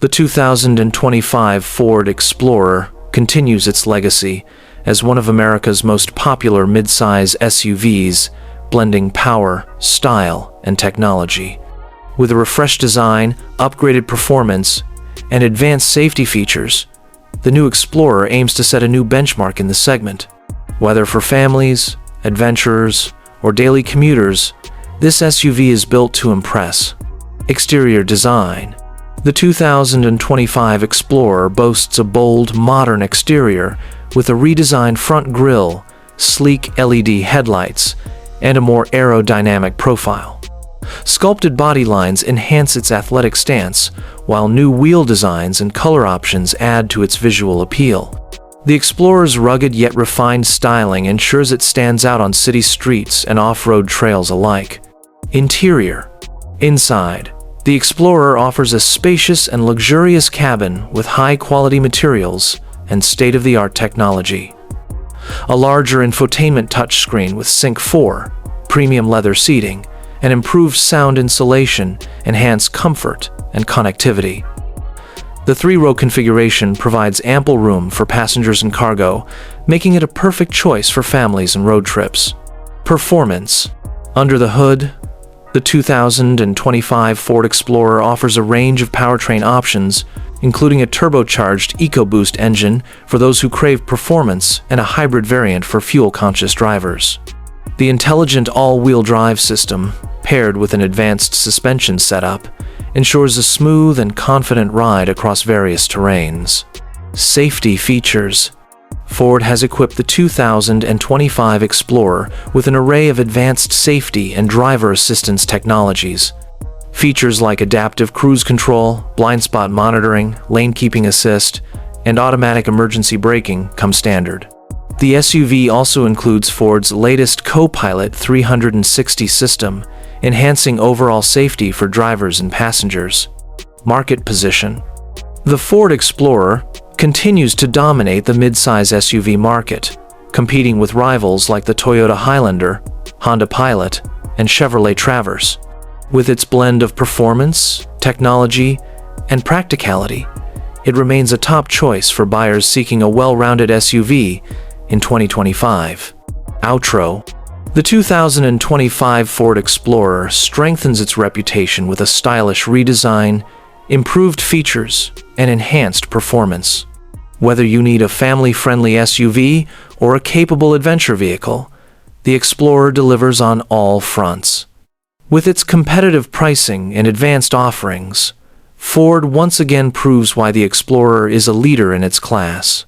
The 2025 Ford Explorer continues its legacy as one of America's most popular midsize SUVs, blending power, style, and technology. With a refreshed design, upgraded performance, and advanced safety features, the new Explorer aims to set a new benchmark in the segment. Whether for families, adventurers, or daily commuters, this SUV is built to impress. Exterior design. The 2025 Explorer boasts a bold, modern exterior with a redesigned front grille, sleek LED headlights, and a more aerodynamic profile. Sculpted body lines enhance its athletic stance, while new wheel designs and color options add to its visual appeal. The Explorer's rugged yet refined styling ensures it stands out on city streets and off-road trails alike. Interior. Inside, the Explorer offers a spacious and luxurious cabin with high-quality materials and state-of-the-art technology. A larger infotainment touchscreen with Sync 4, premium leather seating, and improved sound insulation enhance comfort and connectivity. The 3-row configuration provides ample room for passengers and cargo, making it a perfect choice for families and road trips. Performance. Under the hood, the 2025 Ford Explorer offers a range of powertrain options, including a turbocharged EcoBoost engine for those who crave performance and a hybrid variant for fuel-conscious drivers. The intelligent all-wheel drive system, paired with an advanced suspension setup, ensures a smooth and confident ride across various terrains. Safety features. Ford has equipped the 2025 Explorer with an array of advanced safety and driver assistance technologies. Features like adaptive cruise control, blind spot monitoring, lane keeping assist, and automatic emergency braking come standard. The SUV also includes Ford's latest Co-Pilot 360 system, enhancing overall safety for drivers and passengers. Market position. The Ford Explorer continues to dominate the midsize SUV market, competing with rivals like the Toyota Highlander, Honda Pilot, and Chevrolet Traverse. With its blend of performance, technology, and practicality, it remains a top choice for buyers seeking a well-rounded SUV in 2025. Outro. The 2025 Ford Explorer strengthens its reputation with a stylish redesign, improved features, and enhanced performance. Whether you need a family-friendly SUV or a capable adventure vehicle, the Explorer delivers on all fronts. With its competitive pricing and advanced offerings, Ford once again proves why the Explorer is a leader in its class.